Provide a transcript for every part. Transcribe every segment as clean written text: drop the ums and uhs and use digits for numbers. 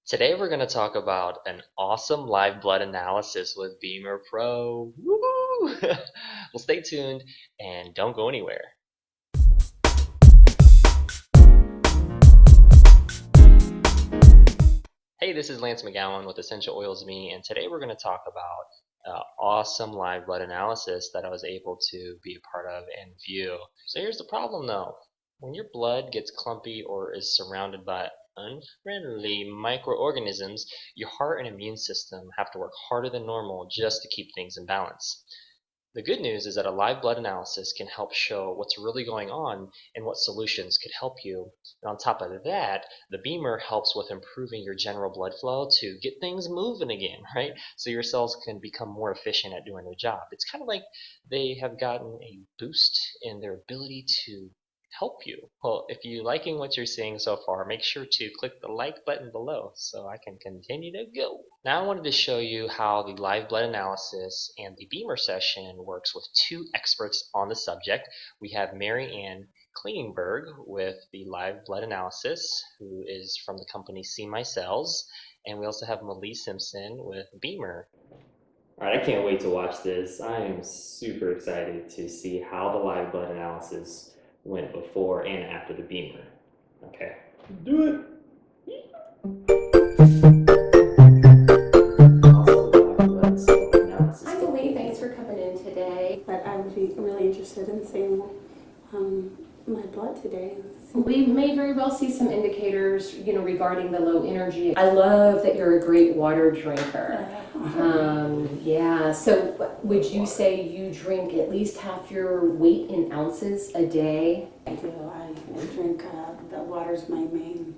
Today we're going to talk about an awesome live blood analysis with Bemer Pro. Woo! Well, stay tuned and don't go anywhere. Hey, this is Lance McGowan with Essential Oils Me, and today we're going to talk about awesome live blood analysis that I was able to be a part of and view. So here's the problem though. When your blood gets clumpy or is surrounded by unfriendly microorganisms, your heart and immune system have to work harder than normal just to keep things in balance. The good news is that a live blood analysis can help show what's really going on and what solutions could help you. And on top of that, the b.e.m.e.r helps with improving your general blood flow to get things moving again, right? So your cells can become more efficient at doing their job. It's kind of like they have gotten a boost in their ability to help you. Well, if you're liking what you're seeing so far, make sure to click the like button below so I can continue to go. Now I wanted to show you how the live blood analysis and the b.e.m.e.r session works with two experts on the subject. We have Mary Klingberg with the live blood analysis, who is from the company See My Cells, and we also have Malie Simpson with b.e.m.e.r. All right, I can't wait to watch this. I am super excited to see how the live blood analysis went before and after the b.e.m.e.r. Okay, do it. Hi, Malie. Thanks for coming in today. But I would be really interested in seeing my blood today. We may very well see some indicators, regarding the low energy. I love that you're a great water drinker. Yeah. So, would you say you drink at least half your weight in ounces a day? I do. I drink, the water's my main,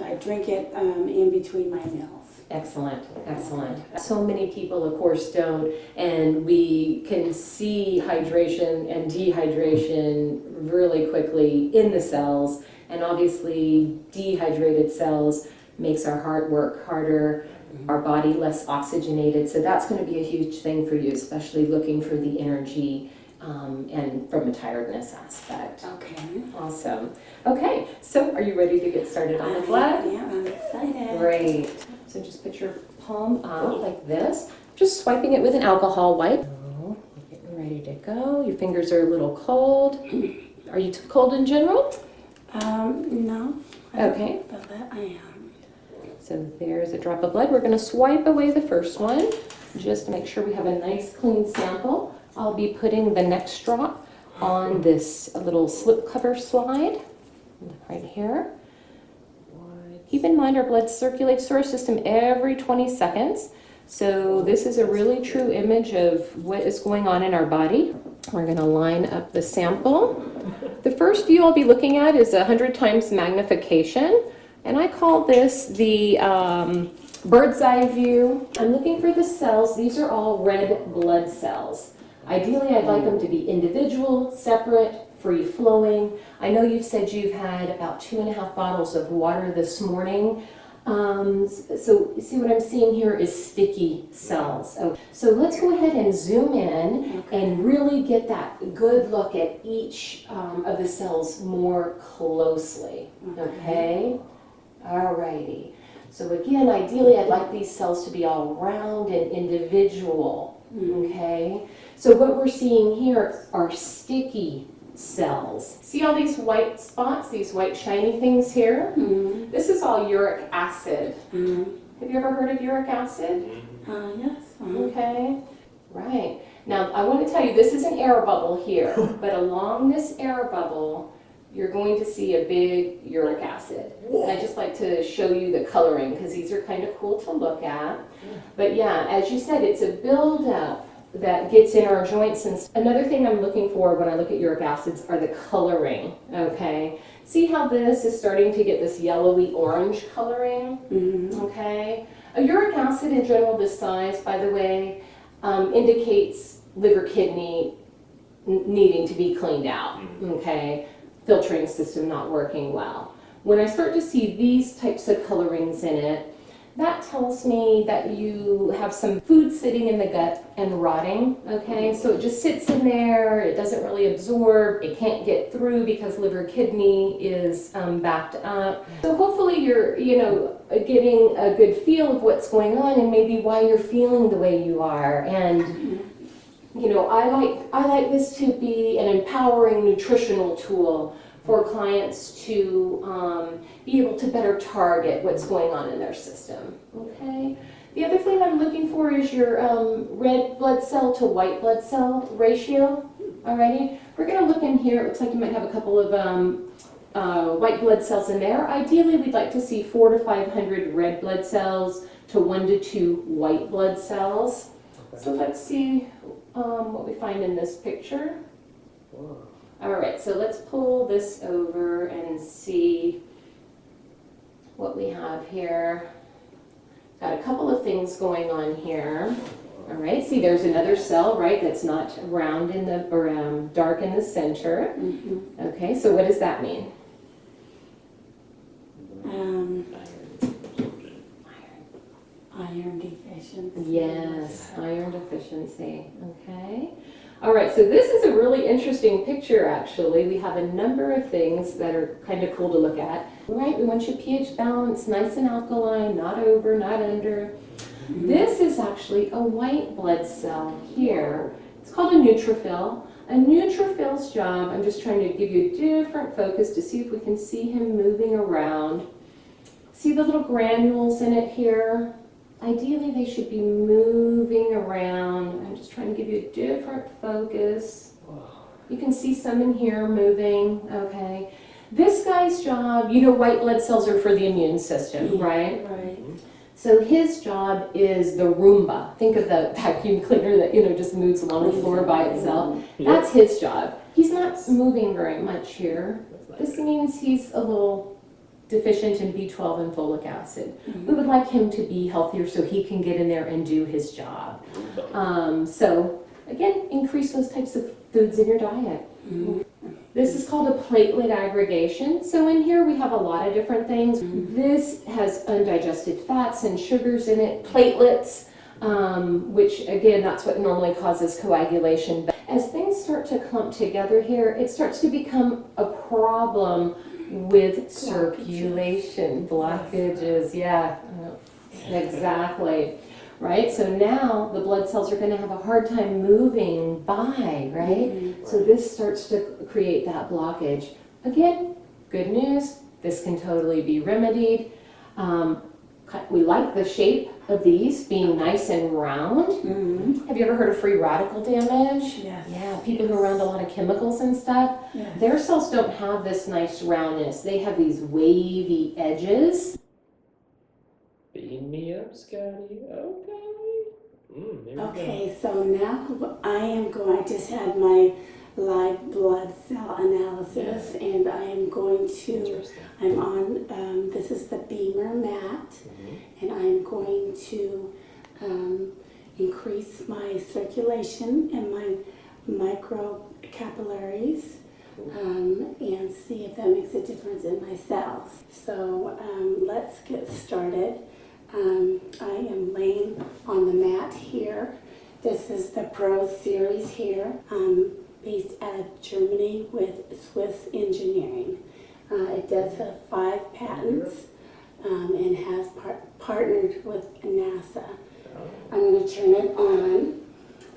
I drink it in between my meals. Excellent, excellent. So many people, of course, don't, and we can see hydration and dehydration really quickly in the cells, and obviously dehydrated cells makes our heart work harder, our body less oxygenated, so that's going to be a huge thing for you, especially looking for the energy and from a tiredness aspect. Okay. Awesome. Okay, so are you ready to get started on the blood? Yeah, I'm excited. Great. So just put your palm out like this. Just swiping it with an alcohol wipe. Oh, you're getting ready to go. Your fingers are a little cold. Are you too cold in general? No. Okay. But that I am. So there's a drop of blood. We're going to swipe away the first one just to make sure we have a nice clean sample. I'll be putting the next drop on this little slip cover slide right here. Keep in mind our blood circulates through our system every 20 seconds. So this is a really true image of what is going on in our body. We're going to line up the sample. The first view I'll be looking at is 100 times magnification. And I call this the bird's eye view. I'm looking for the cells. These are all red blood cells. Ideally, I'd like them to be individual, separate, free-flowing. I know you've said you've had about 2.5 bottles of water this morning. So see what I'm seeing here is sticky cells. So let's go ahead and zoom in and really get that good look at each of the cells more closely. Okay? Alrighty. So again, ideally, I'd like these cells to be all round and individual. Okay? So what we're seeing here are sticky cells. See all these white spots, these white shiny things here? This is all uric acid. Have you ever heard of uric acid? Yes. Okay, right. Now I want to tell you this is an air bubble here, but along this air bubble you're going to see a big uric acid. And I just like to show you the coloring because these are kind of cool to look at. But yeah, as you said, it's a buildup that gets in our joints. And another thing I'm looking for when I look at uric acids are the coloring, okay? See how this is starting to get this yellowy orange coloring, okay? A uric acid in general this size, by the way, indicates liver kidney needing to be cleaned out, okay? Filtering system not working well. When I start to see these types of colorings in it, that tells me that you have some food sitting in the gut and rotting, okay? So it just sits in there, it doesn't really absorb, it can't get through because liver kidney is backed up. So hopefully you're, getting a good feel of what's going on and maybe why you're feeling the way you are. And I like this to be an empowering nutritional tool for clients to be able to better target what's going on in their system, okay? The other thing I'm looking for is your red blood cell to white blood cell ratio, alrighty? We're gonna look in here, it looks like you might have a couple of white blood cells in there. Ideally, we'd like to see 400 to 500 red blood cells to 1 to 2 white blood cells. Okay. So let's see what we find in this picture. Whoa. All right, so let's pull this over and see what we have here. Got a couple of things going on here. All right, see there's another cell, right, that's not round in the, or dark in the center. Mm-hmm. Okay, so what does that mean? Iron deficiency. Yes, iron deficiency, okay. All right, so this is a really interesting picture, actually. We have a number of things that are kind of cool to look at. Right, we want your pH balance, nice and alkaline, not over, not under. Mm-hmm. This is actually a white blood cell here. It's called a neutrophil. A neutrophil's job, I'm just trying to give you a different focus to see if we can see him moving around. See the little granules in it here? Ideally, they should be moving around. I'm just trying to give you a different focus. You can see some in here moving, okay. This guy's job, white blood cells are for the immune system, right? Right. So his job is the Roomba. Think of the vacuum cleaner that, just moves along the floor by itself. That's his job. He's not moving very much here. This means he's a little deficient in B12 and folic acid. Mm-hmm. We would like him to be healthier so he can get in there and do his job. So again, increase those types of foods in your diet. Mm-hmm. This is called a platelet aggregation. So in here we have a lot of different things. Mm-hmm. This has undigested fats and sugars in it, platelets, which again, that's what normally causes coagulation. But as things start to clump together here, it starts to become a problem with circulation, blockages, yeah, exactly, right? So now the blood cells are going to have a hard time moving by, right? Mm-hmm. So this starts to create that blockage. Again, good news, this can totally be remedied. We like the shape of these being nice and round. Mm-hmm. Have you ever heard of free radical damage? Yes. Yeah, people who are around a lot of chemicals and stuff. Yes. Their cells don't have this nice roundness. They have these wavy edges. Beam me up, Scotty. Okay. Okay, so now I just had my live blood cell analysis, and I am going to, I'm on, this is the b.e.m.e.r mat, mm-hmm. and I'm going to increase my circulation and my microcapillaries, and see if that makes a difference in my cells. So let's get started. I am laying on the mat here. This is the Pro Series here. Based out of Germany with Swiss engineering. It does have 5 patents and has partnered with NASA. I'm going to turn it on,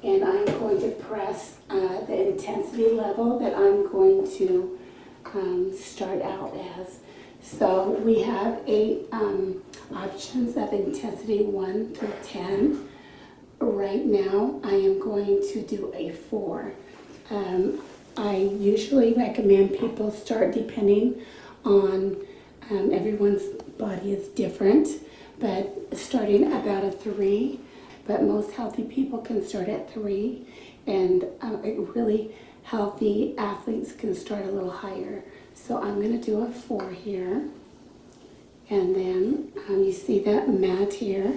and I'm going to press the intensity level that I'm going to start out as. So we have 8 options of intensity 1 through 10. Right now I am going to do a 4. I usually recommend people start depending on everyone's body is different, but starting about a 3, but most healthy people can start at 3, and really healthy athletes can start a little higher. So I'm going to do a 4 here, and then you see that mat here.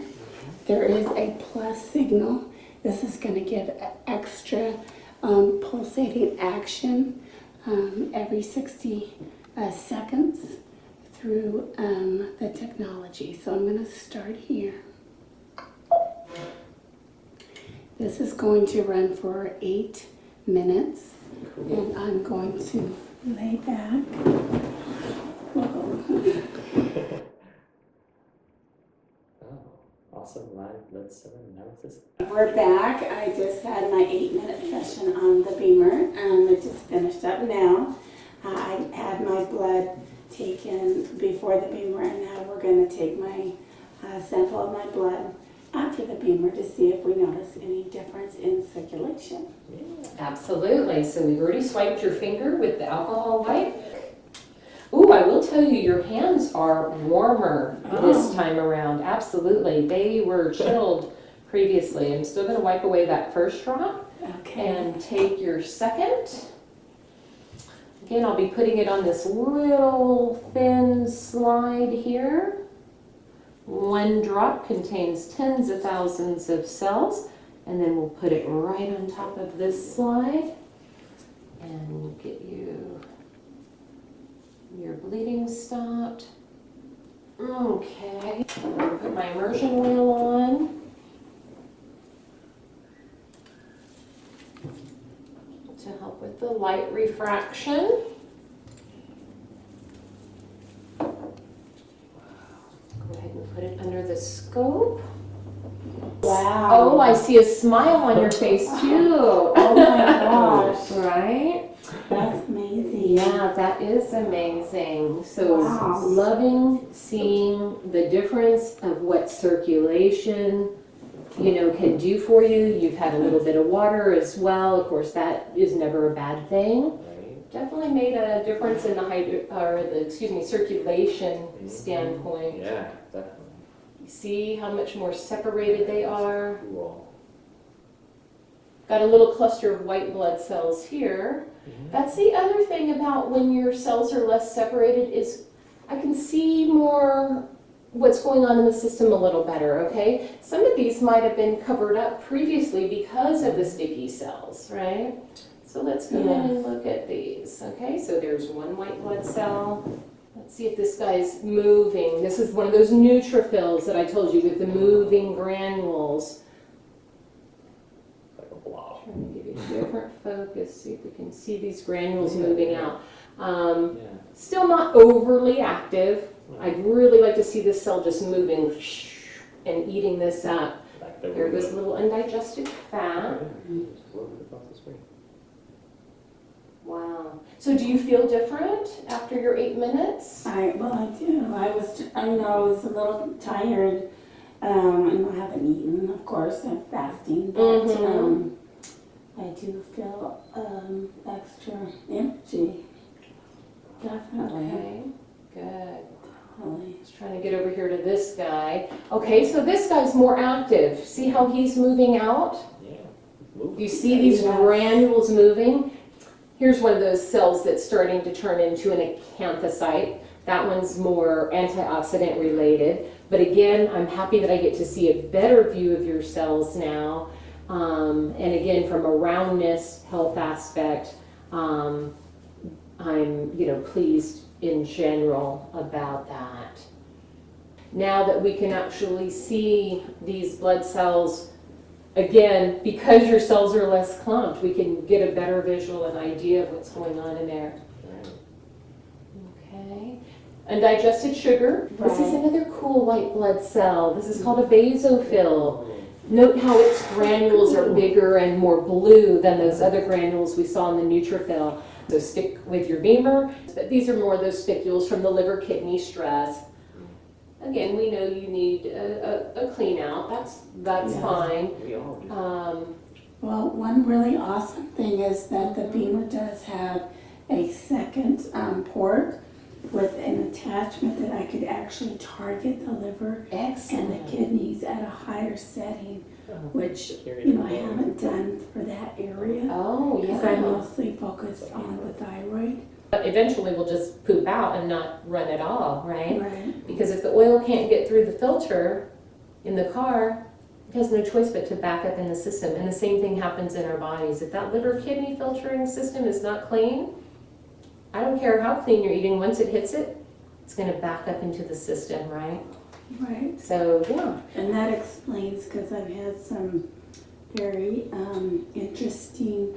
There is a plus signal. This is going to give extra pulsating action every 60 seconds through the technology. So I'm going to start here. This is going to run for 8 minutes, and I'm going to lay back. Whoa. Oh, awesome live blood cell analysis. We're back. I just had my 8-minute session on the B.e.m.e.r. It just finished up now. I had my blood taken before the B.e.m.e.r, and now we're going to take my sample of my blood after the B.e.m.e.r to see if we notice any difference in circulation. Absolutely. So we've already swiped your finger with the alcohol wipe. Ooh, I will tell you, your hands are warmer this time around. Absolutely. They were chilled previously. I'm still going to wipe away that first drop and take your second. Again, I'll be putting it on this little thin slide here. 1 drop contains tens of thousands of cells, and then we'll put it right on top of this slide and get you your bleeding stopped. Okay, I'm going to put my immersion oil on to help with the light refraction. Go ahead and put it under the scope. Wow. Oh, I see a smile on your face too. Oh my gosh. Right? That's amazing. Yeah, that is amazing. So Wow. loving seeing the difference of what circulation, can do for you. You've had a little bit of water as well. Of course, that is never a bad thing. Right. Definitely made a difference in the circulation standpoint. Yeah, definitely. See how much more separated they are. Cool. Got a little cluster of white blood cells here. That's the other thing about when your cells are less separated is I can see more what's going on in the system a little better, okay? Some of these might have been covered up previously because of the sticky cells, right? So let's go ahead and look at these, okay? So there's 1 white blood cell. Let's see if this guy's moving. This is one of those neutrophils that I told you with the moving granules. Like a blob. Trying to give you a different focus, see if we can see these granules moving out. Still not overly active. I'd really like to see this cell just moving and eating this up. Like There goes a little undigested fat. Just floated across the screen. Wow. So do you feel different after your 8 minutes? I do. I was a little tired. I haven't eaten, of course. I'm fasting, but I do feel extra energy. Definitely. Okay, good. Definitely. Let's try to get over here to this guy. Okay, so this guy's more active. See how he's moving out? Yeah. Move. You see these granules moving? Here's one of those cells that's starting to turn into an acanthocyte. That one's more antioxidant related. But again, I'm happy that I get to see a better view of your cells now. And again, from a roundness health aspect, I'm pleased in general about that. Now that we can actually see these blood cells, again, because your cells are less clumped, we can get a better visual and idea of what's going on in there. Okay. Undigested sugar. This is another cool white blood cell. This is called a basophil. Note how its granules are bigger and more blue than those other granules we saw in the neutrophil. So stick with your B.e.m.e.r. But these are more those spicules from the liver kidney stress. Again, we know you need a clean out. That's fine. We all do. Well, one really awesome thing is that the B.e.m.e.r does have a second port with an attachment that I could actually target the liver and the kidneys at a higher setting, which I haven't done for that area. Oh, Because I yeah. mostly focused on the thyroid. But eventually we'll just poop out and not run at all, right? Right. Because if the oil can't get through the filter in the car, it has no choice but to back up in the system. And the same thing happens in our bodies. If that liver kidney filtering system is not clean, I don't care how clean you're eating, once it hits it, it's going to back up into the system, right? Right. So, yeah. And that explains, because I've had some very interesting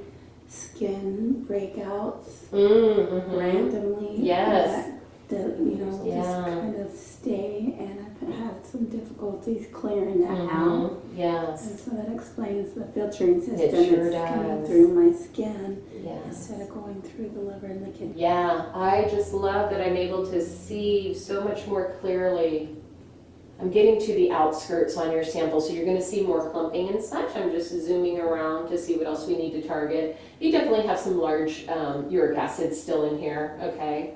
skin breakouts randomly. Yes. That just Yeah. kind of stay, and I've had some difficulties clearing that out. And Yes. so that explains the filtering system. It sure It's coming does. through my skin Yes. instead of going through the liver and the kidney. Yeah, I just love that I'm able to see so much more clearly. I'm getting to the outskirts on your sample, so you're going to see more clumping and such. I'm just zooming around to see what else we need to target. You definitely have some large uric acid still in here, okay?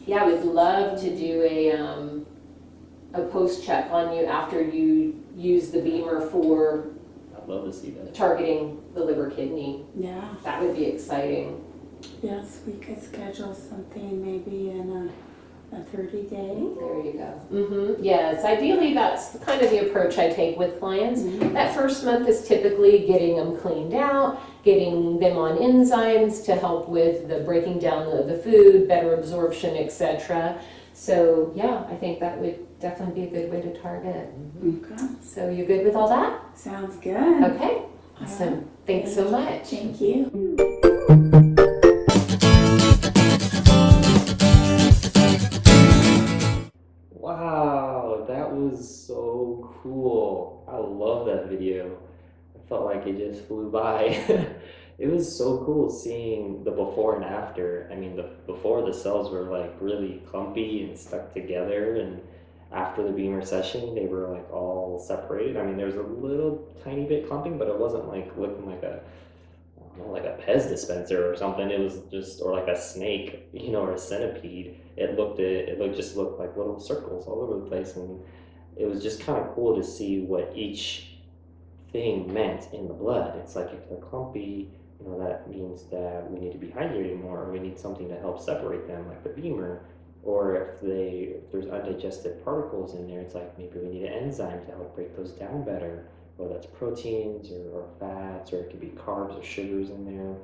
Yeah, we'd love to do a post check on you after you use the b.e.m.e.r for I'd love to see that. targeting the liver kidney. Yeah. That would be exciting. Yes, we could schedule something maybe in a 30-day. There you go. Yes, ideally that's kind of the approach I take with clients. That first month is typically getting them cleaned out, getting them on enzymes to help with the breaking down of the food, better absorption, etc. So yeah, I think that would definitely be a good way to target. Okay. So you good with all that? Sounds good. Okay, awesome. Thanks so much. Thank you. Wow, that was so cool. I love that video. I felt like it just flew by. It was so cool seeing the before and after. I mean, the before the cells were like really clumpy and stuck together, and after the b.e.m.e.r session, they were like all separated. I mean, there was a little tiny bit clumping, but it wasn't like looking like I don't know, like a Pez dispenser or something. It was just, or like a snake, or a centipede. Just looked like little circles all over the place, and it was just kind of cool to see what each thing meant in the blood. It's like if they're clumpy, that means that we need to be hydrating more, or we need something to help separate them, like the b.e.m.e.r. Or if there's undigested particles in there, it's like maybe we need an enzyme to help break those down better, whether that's proteins or fats, or it could be carbs or sugars in there.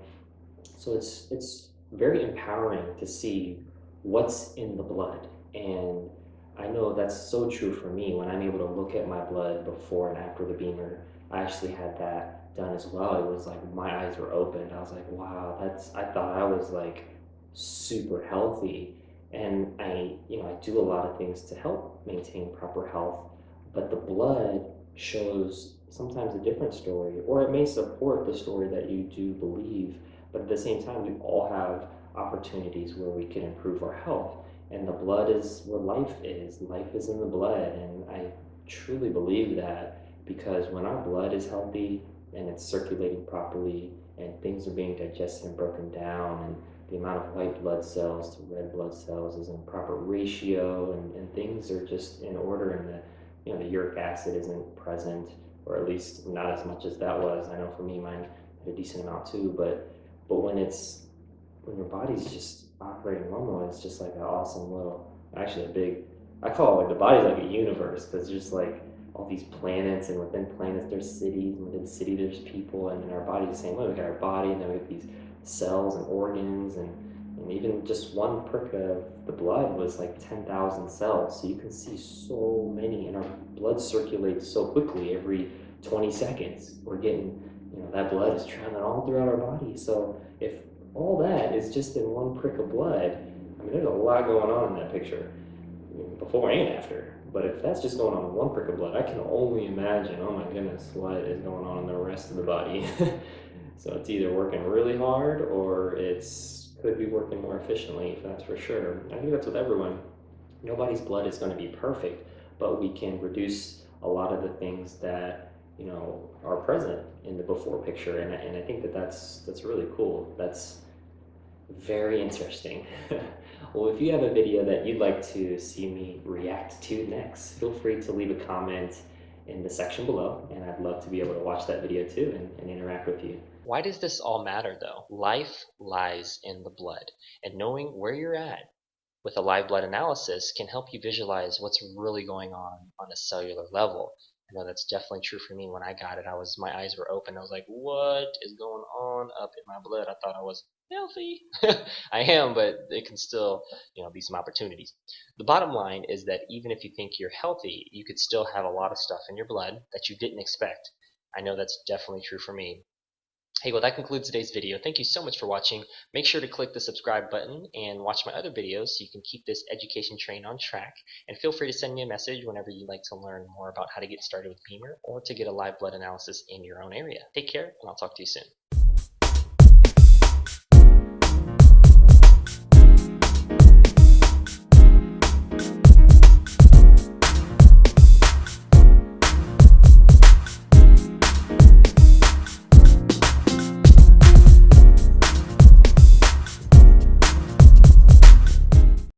So it's very empowering to see what's in the blood. And I know that's so true for me when I'm able to look at my blood before and after the b.e.m.e.r. I actually had that done as well. It was like my eyes were opened. I was like, wow, I thought I was like super healthy. And I do a lot of things to help maintain proper health, but the blood shows sometimes a different story, or it may support the story that you do believe, but at the same time, we all have opportunities where we can improve our health. And the blood is where life is. Life is in the blood. And I truly believe that, because when our blood is healthy and it's circulating properly and things are being digested and broken down, and the amount of white blood cells to red blood cells is in proper ratio, and things are just in order, and the uric acid isn't present, or at least not as much as that was. I know for me, mine had a decent amount too, but when your body's just operating normal, it's just like an awesome little, actually a big, I call it like the body's like a universe, because there's like all these planets, and within planets there's cities, and within city there's people, and then our body's the same way. We got our body, and then we have these cells and organs, and even just one prick of the blood was like 10,000 cells. So you can see so many, and our blood circulates so quickly. Every 20 seconds we're getting, that blood is traveling all throughout our body. So if all that is just in one prick of blood, I mean, there's a lot going on in that picture, before and after. But if that's just going on in one prick of blood, I can only imagine, oh my goodness, what is going on in the rest of the body. So it's either working really hard, or it's could be working more efficiently, that's for sure. I think that's with everyone. Nobody's blood is going to be perfect, but we can reduce a lot of the things that are present in the before picture, and I think that's really cool. That's very interesting. Well, if you have a video that you'd like to see me react to next, feel free to leave a comment in the section below, and I'd love to be able to watch that video too, and interact with you. Why does this all matter though? Life lies in the blood, and knowing where you're at with a live blood analysis can help you visualize what's really going on a cellular level. I know that's definitely true for me. When I got it, my eyes were open. I was like, what is going on up in my blood? I thought I was healthy. I am, but it can still, be some opportunities. The bottom line is that even if you think you're healthy, you could still have a lot of stuff in your blood that you didn't expect. I know that's definitely true for me. Hey, well, that concludes today's video. Thank you so much for watching. Make sure to click the subscribe button and watch my other videos so you can keep this education train on track. And feel free to send me a message whenever you'd like to learn more about how to get started with b.e.m.e.r or to get a live blood analysis in your own area. Take care, and I'll talk to you soon.